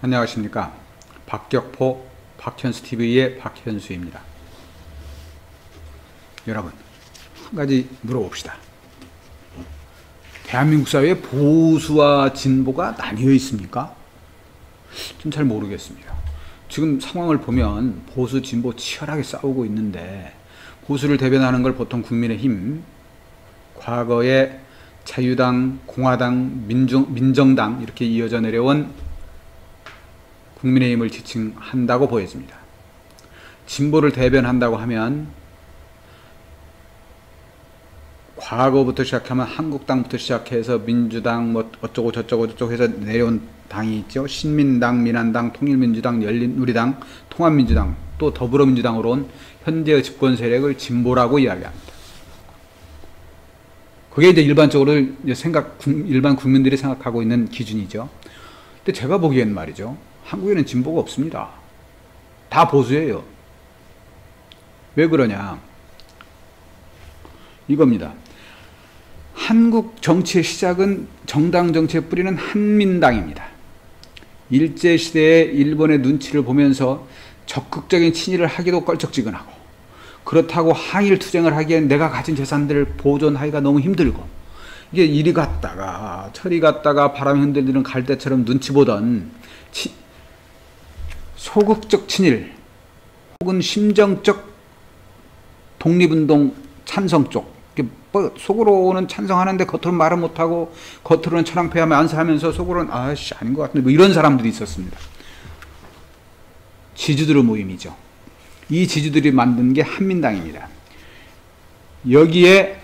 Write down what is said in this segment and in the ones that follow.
안녕하십니까. 박격포 박현수TV의 박현수입니다. 여러분, 한 가지 물어봅시다. 대한민국 사회에 보수와 진보가 나뉘어 있습니까? 좀 잘 모르겠습니다. 지금 상황을 보면 보수 진보 치열하게 싸우고 있는데, 보수를 대변하는 걸 보통 국민의힘, 과거에 자유당, 공화당, 민정당 이렇게 이어져 내려온 국민의힘을 지칭한다고 보여집니다. 진보를 대변한다고 하면 과거부터 시작하면 한국당부터 시작해서 민주당 뭐 어쩌고 저쩌고 해서 내려온 당이 있죠. 신민당, 민한당, 통일민주당, 열린우리당, 통합민주당, 또 더불어민주당으로 온 현재의 집권 세력을 진보라고 이야기합니다. 그게 이제 일반적으로 일반 국민들이 생각하고 있는 기준이죠. 근데 제가 보기엔 말이죠, 한국에는 진보가 없습니다. 다 보수예요. 왜 그러냐? 이겁니다. 한국 정치의 시작은, 정당 정치의 뿌리는 한민당입니다. 일제시대에 일본의 눈치를 보면서 적극적인 친일을 하기도 껄쩍지근하고, 그렇다고 항일 투쟁을 하기엔 내가 가진 재산들을 보존하기가 너무 힘들고, 이게 이리 갔다가 저리 갔다가 바람 흔들리는 갈대처럼 눈치 보던 소극적 친일 혹은 심정적 독립운동 찬성 쪽, 속으로는 찬성하는데 겉으로는 말은 못하고 겉으로는 천황폐하며 안사하면서 속으로는 아씨 아닌 것 같은데, 뭐 이런 사람들이 있었습니다. 지주들의 모임이죠. 이 지주들이 만든 게 한민당입니다. 여기에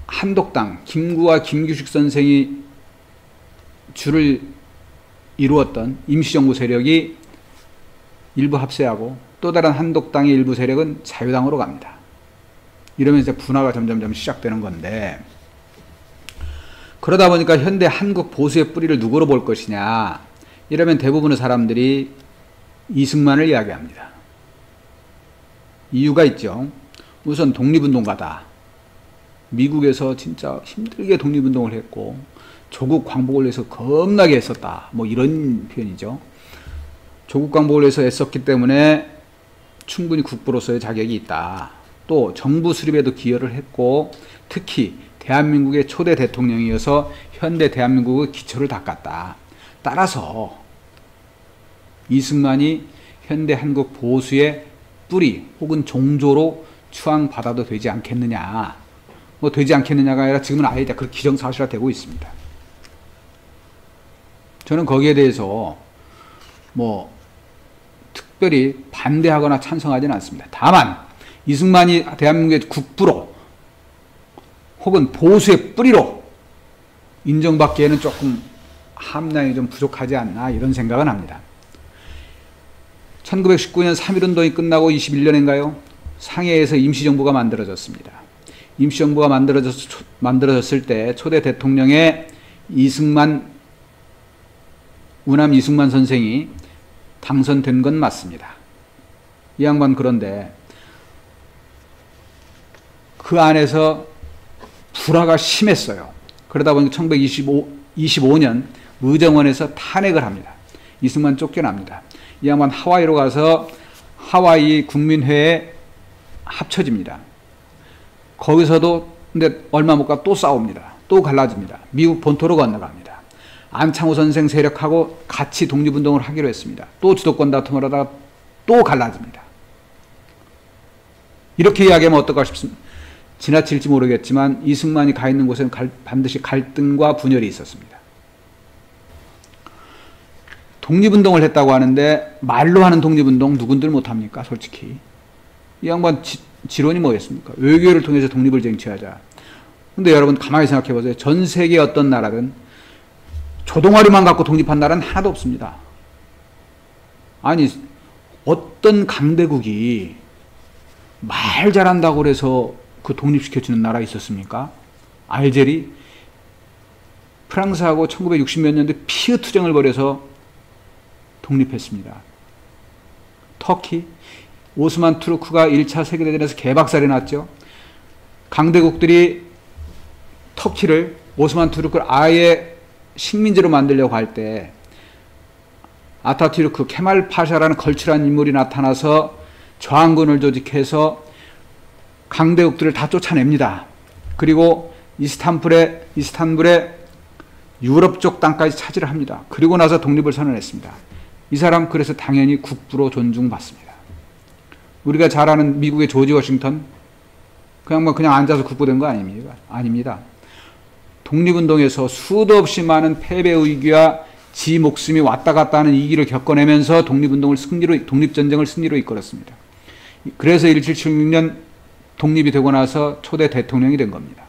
한독당, 김구와 김규식 선생이 주를 이루었던 임시정부 세력이 일부 합세하고, 또 다른 한독당의 일부 세력은 자유당으로 갑니다. 이러면서 분화가 점점점 시작되는 건데, 그러다 보니까 현대 한국 보수의 뿌리를 누구로 볼 것이냐, 이러면 대부분의 사람들이 이승만을 이야기합니다. 이유가 있죠. 우선 독립운동가다. 미국에서 진짜 힘들게 독립운동을 했고 조국 광복을 위해서 겁나게 애썼다, 뭐 이런 표현이죠. 조국 광복을 위해서 애썼기 때문에 충분히 국부로서의 자격이 있다. 또 정부 수립에도 기여를 했고, 특히 대한민국의 초대 대통령이어서 현대 대한민국의 기초를 닦았다. 따라서 이승만이 현대 한국 보수의 뿌리 혹은 종조로 추앙받아도 되지 않겠느냐. 뭐 되지 않겠느냐가 아니라 지금은 아예 그렇게 기정사실화되고 있습니다. 저는 거기에 대해서 뭐 특별히 반대하거나 찬성하지는 않습니다. 다만 이승만이 대한민국의 국부로 혹은 보수의 뿌리로 인정받기에는 조금 함량이 좀 부족하지 않나, 이런 생각은 합니다. 1919년 3.1운동이 끝나고 21년인가요? 상해에서 임시정부가 만들어졌습니다. 임시정부가 만들어졌을 때 초대 대통령의 우남 이승만 선생이 당선된 건 맞습니다. 이 양반, 그런데 그 안에서 불화가 심했어요. 그러다 보니까 1925년 의정원에서 탄핵을 합니다. 이승만 쫓겨납니다. 이 양반 하와이로 가서 하와이 국민회에 합쳐집니다. 거기서도 근데 얼마 못 가 또 싸웁니다. 또 갈라집니다. 미국 본토로 건너갑니다. 안창호 선생 세력하고 같이 독립운동을 하기로 했습니다. 또 주도권 다툼을 하다가 또 갈라집니다. 이렇게 이야기하면 어떨까 싶습니다. 지나칠지 모르겠지만 이승만이 가 있는 곳에는 반드시 갈등과 분열이 있었습니다. 독립운동을 했다고 하는데 말로 하는 독립운동 누군들 못합니까? 솔직히. 이 양반 지론이 뭐였습니까? 외교를 통해서 독립을 쟁취하자. 근데 여러분 가만히 생각해 보세요. 전 세계 어떤 나라든 조동아리만 갖고 독립한 나라는 하나도 없습니다. 아니, 어떤 강대국이 말 잘한다고 그래서 그 독립시켜주는 나라 있었습니까? 알제리? 프랑스하고 1960몇 년대 피해 투쟁을 벌여서 독립했습니다. 터키? 오스만 투르크가 1차 세계대전에서 개박살이 났죠. 강대국들이 터키를, 오스만 투르크를 아예 식민지로 만들려고 할 때 아타투르크 케말 파샤라는 걸출한 인물이 나타나서 저항군을 조직해서 강대국들을 다 쫓아냅니다. 그리고 이스탄불의 유럽 쪽 땅까지 차지를 합니다. 그리고 나서 독립을 선언했습니다. 이 사람 그래서 당연히 국부로 존중받습니다. 우리가 잘 아는 미국의 조지 워싱턴 그냥 앉아서 국부된 거 아닙니까? 아닙니다. 독립운동에서 수도 없이 많은 패배 위기와 지 목숨이 왔다 갔다 하는 위기를 겪어내면서 독립전쟁을 승리로 이끌었습니다. 그래서 1776년 독립이 되고 나서 초대 대통령이 된 겁니다.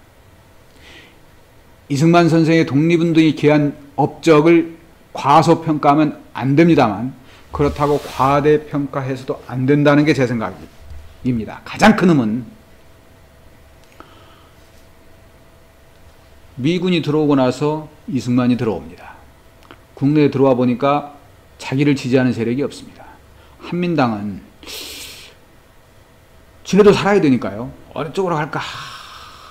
이승만 선생의 독립운동이 기한 업적을 과소평가하면 안 됩니다만 그렇다고 과대평가해서도 안 된다는 게 제 생각입니다. 가장 큰 흠은 미군이 들어오고 나서 이승만이 들어옵니다. 국내에 들어와 보니까 자기를 지지하는 세력이 없습니다. 한민당은 지네도 살아야 되니까요. 어느 쪽으로 갈까?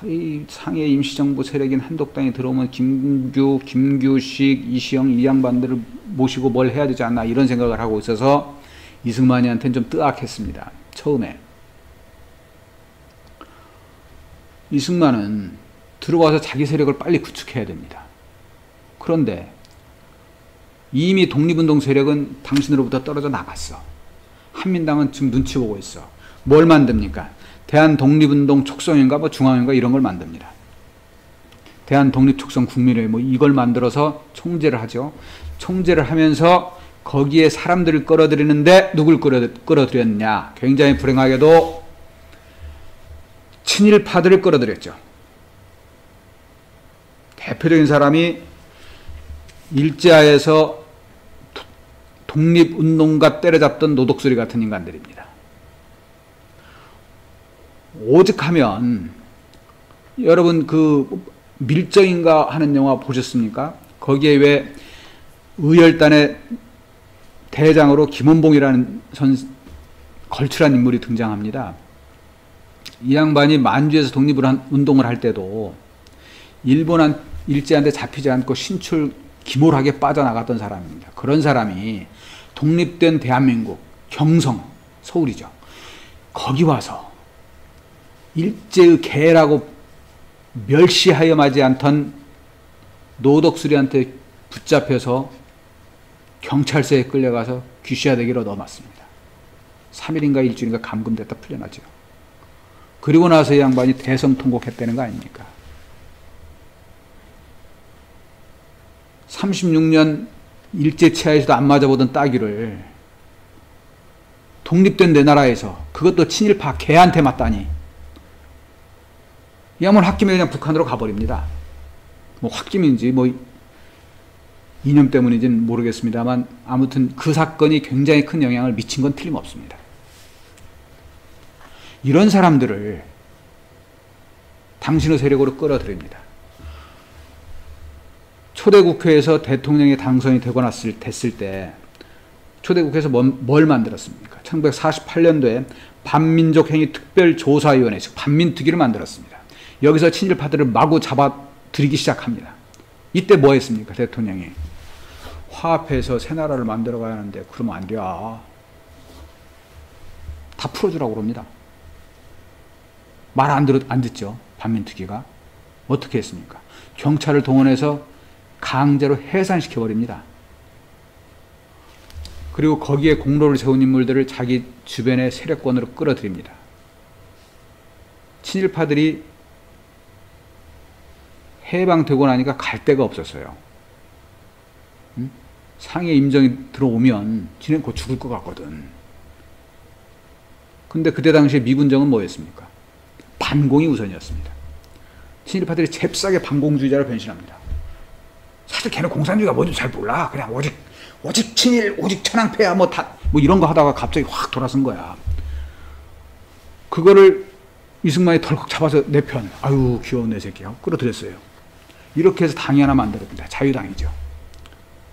이 상해 임시정부 세력인 한독당이 들어오면 김규식, 이시영 이 양반들을 모시고 뭘 해야 되지 않나 이런 생각을 하고 있어서 이승만이한테는 좀 뜨악했습니다. 처음에. 이승만은 들어와서 자기 세력을 빨리 구축해야 됩니다. 그런데 이미 독립운동 세력은 당신으로부터 떨어져 나갔어. 한민당은 지금 눈치 보고 있어. 뭘 만듭니까? 대한독립운동 촉성인가 뭐 중앙인가 이런 걸 만듭니다. 대한독립촉성 국민회 뭐 이걸 만들어서 총재를 하죠. 총재를 하면서 거기에 사람들을 끌어들이는데 누굴 끌어들였냐? 굉장히 불행하게도 친일파들을 끌어들였죠. 대표적인 사람이 일제하에서 독립운동가 때려잡던 노독수리 같은 인간들입니다. 오직하면 여러분 그 밀정인가 하는 영화 보셨습니까? 거기에 왜 의열단의 대장으로 김원봉이라는 걸출한 인물이 등장합니다. 이 양반이 만주에서 독립운동을 할 때도 일제한테 잡히지 않고 신출 기몰하게 빠져나갔던 사람입니다. 그런 사람이 독립된 대한민국 경성 서울이죠. 거기 와서 일제의 개라고 멸시하여 마지 않던 노독수리한테 붙잡혀서 경찰서에 끌려가서 귀시야대기로 넣어놨습니다. 3일인가 일주일인가 감금됐다 풀려나죠. 그리고 나서 이 양반이 대성통곡했다는 거 아닙니까? 36년 일제치하에서도 안 맞아보던 따귀를 독립된 내 나라에서 그것도 친일파 개한테 맞다니 이 양반 홧김에 그냥 북한으로 가버립니다. 뭐 홧김인지 뭐 이념 때문인지는 모르겠습니다만 아무튼 그 사건이 굉장히 큰 영향을 미친 건 틀림없습니다. 이런 사람들을 당신의 세력으로 끌어들입니다. 초대국회에서 대통령이 당선이 됐을 때 초대국회에서 뭘 만들었습니까? 1948년도에 반민족행위 특별조사위원회, 즉 반민특위를 만들었습니다. 여기서 친일파들을 마구 잡아들이기 시작합니다. 이때 뭐 했습니까? 대통령이 화합해서 새 나라를 만들어 가야 하는데 그러면 안 돼. 다 풀어주라고 그럽니다. 말 안 듣죠. 반민특위가. 어떻게 했습니까? 경찰을 동원해서 강제로 해산시켜버립니다. 그리고 거기에 공로를 세운 인물들을 자기 주변의 세력권으로 끌어들입니다. 친일파들이 해방되고 나니까 갈 데가 없었어요. 상해 임정이 들어오면 지는 곧 죽을 것 같거든. 근데 그때 당시에 미군정은 뭐였습니까? 반공이 우선이었습니다. 친일파들이 잽싸게 반공주의자로 변신합니다. 사실 걔는 공산주의가 뭔지 잘 몰라. 그냥 오직 친일, 오직 천황폐하 뭐 이런 거 하다가 갑자기 확 돌아선 거야. 그거를 이승만이 덜컥 잡아서 내 편, 아유 귀여운 내 새끼야 끌어들였어요. 이렇게 해서 당이 하나 만들어집니다. 자유당이죠.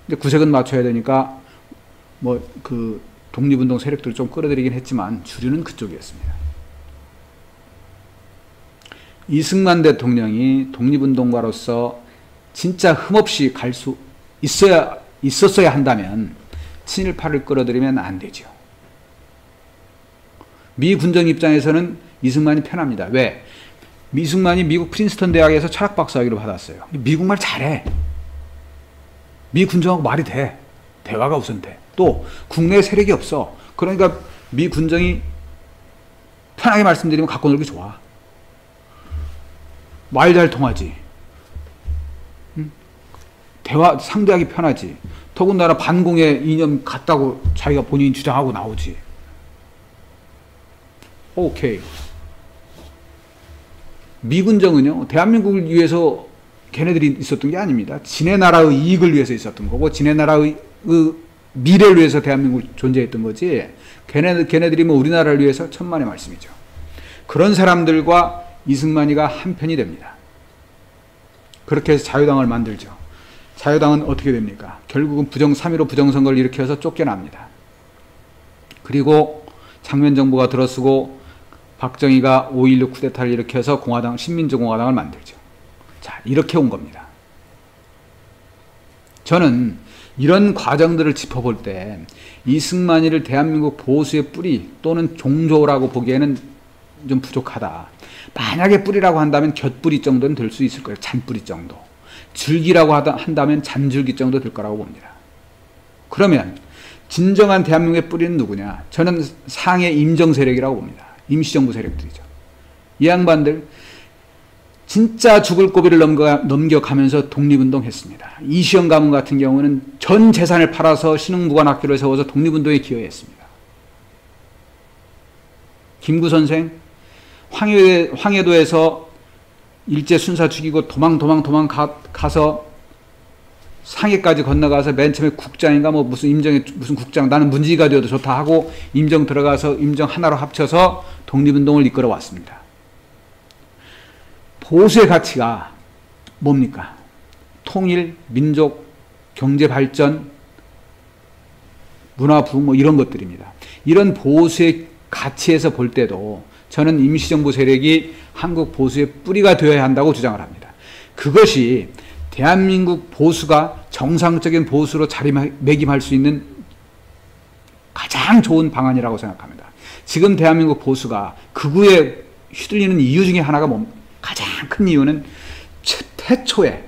근데 구색은 맞춰야 되니까 뭐 그 독립운동 세력들을 좀 끌어들이긴 했지만 주류는 그쪽이었습니다. 이승만 대통령이 독립운동가로서 진짜 흠없이 갈 수 있었어야 한다면 친일파를 끌어들이면 안 되죠. 미 군정 입장에서는 이승만이 편합니다. 왜? 이승만이 미국 프린스턴 대학에서 철학 박사학위를 받았어요. 미국말 잘해. 미 군정하고 말이 돼. 대화가 우선 돼. 또 국내에 세력이 없어. 그러니까 미 군정이 편하게 말씀드리면 갖고 놀기 좋아. 말 잘 통하지. 대화 상대하기 편하지. 더군다나 반공의 이념 같다고 자기가 본인이 주장하고 나오지. 오케이. 미군정은요, 대한민국을 위해서 걔네들이 있었던 게 아닙니다. 지네 나라의 이익을 위해서 있었던 거고, 지네 나라의 미래를 위해서 대한민국이 존재했던 거지, 걔네들이 뭐 우리나라를 위해서 천만의 말씀이죠. 그런 사람들과 이승만이가 한편이 됩니다. 그렇게 해서 자유당을 만들죠. 자유당은 어떻게 됩니까? 결국은 3.15 부정선거를 일으켜서 쫓겨납니다. 그리고 장면정부가 들어서고 박정희가 5.16 쿠데타를 일으켜서 신민주공화당을 만들죠. 자, 이렇게 온 겁니다. 저는 이런 과정들을 짚어볼 때 이승만이를 대한민국 보수의 뿌리 또는 종조라고 보기에는 좀 부족하다. 만약에 뿌리라고 한다면 곁뿌리 정도는 될 수 있을 거예요. 잔뿌리 정도. 줄기라고 한다면 잔줄기 정도 될 거라고 봅니다. 그러면 진정한 대한민국의 뿌리는 누구냐? 저는 상해 임정 세력이라고 봅니다. 임시정부 세력들이죠. 이 양반들 진짜 죽을 고비를 넘겨가면서 독립운동했습니다. 이시영 가문 같은 경우는 전 재산을 팔아서 신흥무관학교를 세워서 독립운동에 기여했습니다. 김구 선생 황해도에서 일제 순사 죽이고 도망 가서 상해까지 건너가서 맨 처음에 국장인가 뭐 무슨 국장, 나는 문지기가 되어도 좋다 하고 임정 들어가서 임정 하나로 합쳐서 독립운동을 이끌어 왔습니다. 보수의 가치가 뭡니까? 통일, 민족, 경제발전, 문화부흥 뭐 이런 것들입니다. 이런 보수의 가치에서 볼 때도 저는 임시정부 세력이 한국 보수의 뿌리가 되어야 한다고 주장을 합니다. 그것이 대한민국 보수가 정상적인 보수로 자리매김할 수 있는 가장 좋은 방안이라고 생각합니다. 지금 대한민국 보수가 극우에 휘둘리는 이유 중에 하나가 뭡니까? 가장 큰 이유는 태초에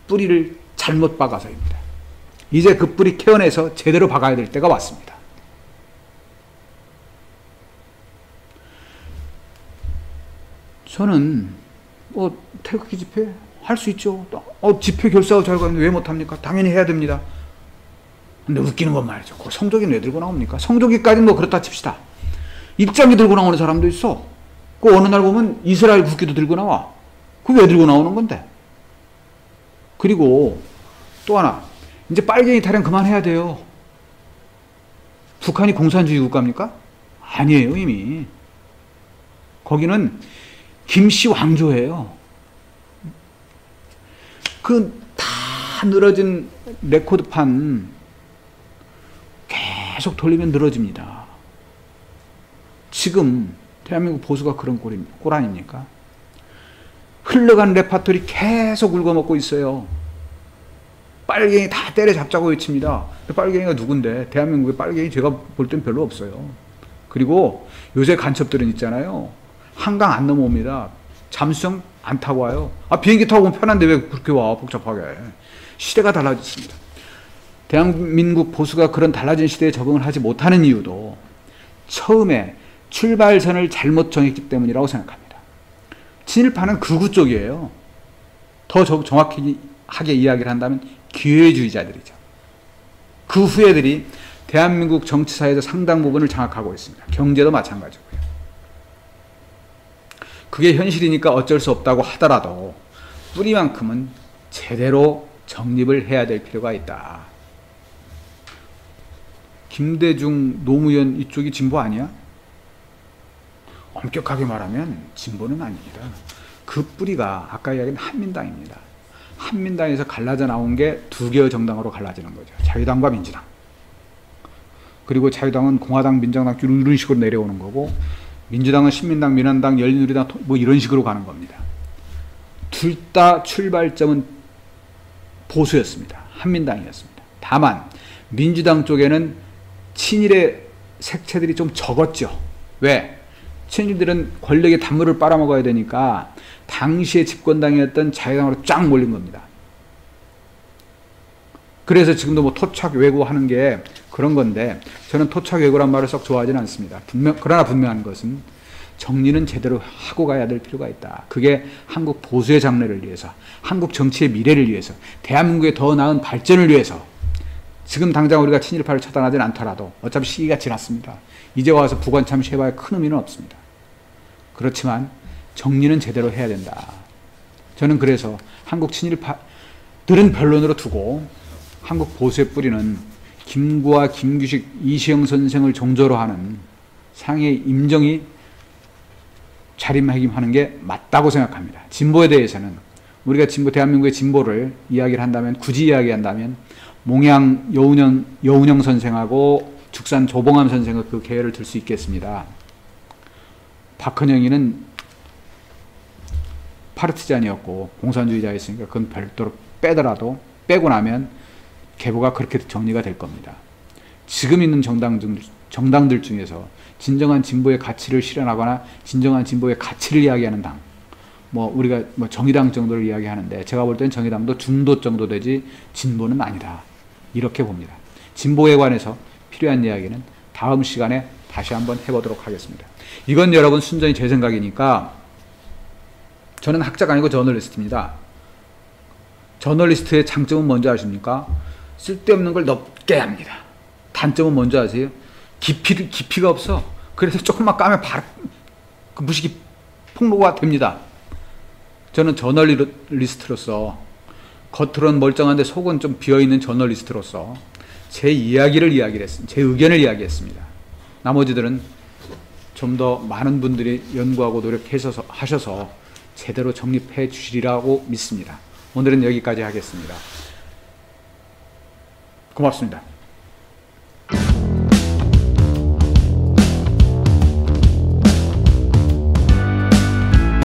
뿌리를 잘못 박아서입니다. 이제 그 뿌리 케어내서 제대로 박아야 될 때가 왔습니다. 저는 태극기 집회 할 수 있죠. 집회 결사하고 잘 가는데 왜 못합니까? 당연히 해야 됩니다. 근데 웃기는 건 말이죠. 그 성조기는 왜 들고 나옵니까? 성조기까지는 뭐 그렇다 칩시다. 입장기 들고 나오는 사람도 있어. 그 어느 날 보면 이스라엘 국기도 들고 나와. 그게 왜 들고 나오는 건데? 그리고 또 하나, 이제 빨갱이 타령 그만해야 돼요. 북한이 공산주의 국가입니까? 아니에요, 이미. 거기는 김씨 왕조예요. 그 다 늘어진 레코드판 계속 돌리면 늘어집니다. 지금 대한민국 보수가 그런 꼴 아닙니까? 흘러간 레파토리 계속 긁어먹고 있어요. 빨갱이 다 때려잡자고 외칩니다. 빨갱이가 누군데? 대한민국에 빨갱이 제가 볼 땐 별로 없어요. 그리고 요새 간첩들은 있잖아요. 한강 안 넘어옵니다. 잠수정 안 타고 와요. 비행기 타고 오면 편한데 왜 그렇게 와, 복잡하게. 시대가 달라졌습니다. 대한민국 보수가 그런 달라진 시대에 적응을 하지 못하는 이유도 처음에 출발선을 잘못 정했기 때문이라고 생각합니다. 친일파는 극우 쪽이에요. 더 정확하게 이야기를 한다면 기회주의자들이죠. 그 후예들이 대한민국 정치사에서 상당 부분을 장악하고 있습니다. 경제도 마찬가지고요. 그게 현실이니까 어쩔 수 없다고 하더라도 뿌리만큼은 제대로 정립을 해야 될 필요가 있다. 김대중, 노무현 이쪽이 진보 아니야? 엄격하게 말하면 진보는 아닙니다. 그 뿌리가 아까 이야기한 한민당입니다. 한민당에서 갈라져 나온 게 두 개의 정당으로 갈라지는 거죠. 자유당과 민주당. 그리고 자유당은 공화당, 민정당 이런 식으로 내려오는 거고, 민주당은 신민당, 민한당, 열린우리당 뭐 이런 식으로 가는 겁니다. 둘 다 출발점은 보수였습니다. 한민당이었습니다. 다만 민주당 쪽에는 친일의 색채들이 좀 적었죠. 왜? 친일들은 권력의 단물을 빨아먹어야 되니까 당시에 집권당이었던 자유당으로 쫙 몰린 겁니다. 그래서 지금도 뭐 토착 왜구하는 게 그런 건데, 저는 토착 왜구란 말을 썩 좋아하지는 않습니다. 그러나 분명한 것은 정리는 제대로 하고 가야 될 필요가 있다. 그게 한국 보수의 장래를 위해서, 한국 정치의 미래를 위해서, 대한민국의 더 나은 발전을 위해서. 지금 당장 우리가 친일파를 처단하지는 않더라도 어차피 시기가 지났습니다. 이제 와서 부관참시 해봐야 큰 의미는 없습니다. 그렇지만 정리는 제대로 해야 된다. 저는 그래서 한국 친일파들은 변론으로 두고 한국 보수의 뿌리는 김구와 김규식, 이시영 선생을 종조로 하는 상해 임정이 자리매김하는 게 맞다고 생각합니다. 진보에 대해서는 우리가 대한민국의 진보를 이야기를 한다면, 굳이 이야기한다면 몽양 여운형 선생하고 죽산 조봉암 선생의 그 계열을 들 수 있겠습니다. 박헌영이는 파르티잔이었고 공산주의자였으니까 그건 별도로 빼고 나면 계보가 그렇게 정리가 될 겁니다. 지금 있는 정당들 중에서 진정한 진보의 가치를 실현하거나 진정한 진보의 가치를 이야기하는 당, 우리가 정의당 정도를 이야기하는데, 제가 볼 때는 정의당도 중도 정도 되지 진보는 아니다, 이렇게 봅니다. 진보에 관해서 필요한 이야기는 다음 시간에 다시 한번 해보도록 하겠습니다. 이건 여러분 순전히 제 생각이니까, 저는 학자가 아니고 저널리스트입니다. 저널리스트의 장점은 뭔지 아십니까? 쓸데없는 걸 넓게 합니다. 단점은 뭔지 아세요? 깊이가 없어. 그래서 조금만 까면 바로 그 무식이 폭로가 됩니다. 저는 저널리스트로서, 겉으로는 멀쩡한데 속은 좀 비어있는 저널리스트로서 제 제 의견을 이야기했습니다. 나머지들은 좀 더 많은 분들이 연구하고 노력하셔서 제대로 정립해 주시리라고 믿습니다. 오늘은 여기까지 하겠습니다. 고맙습니다.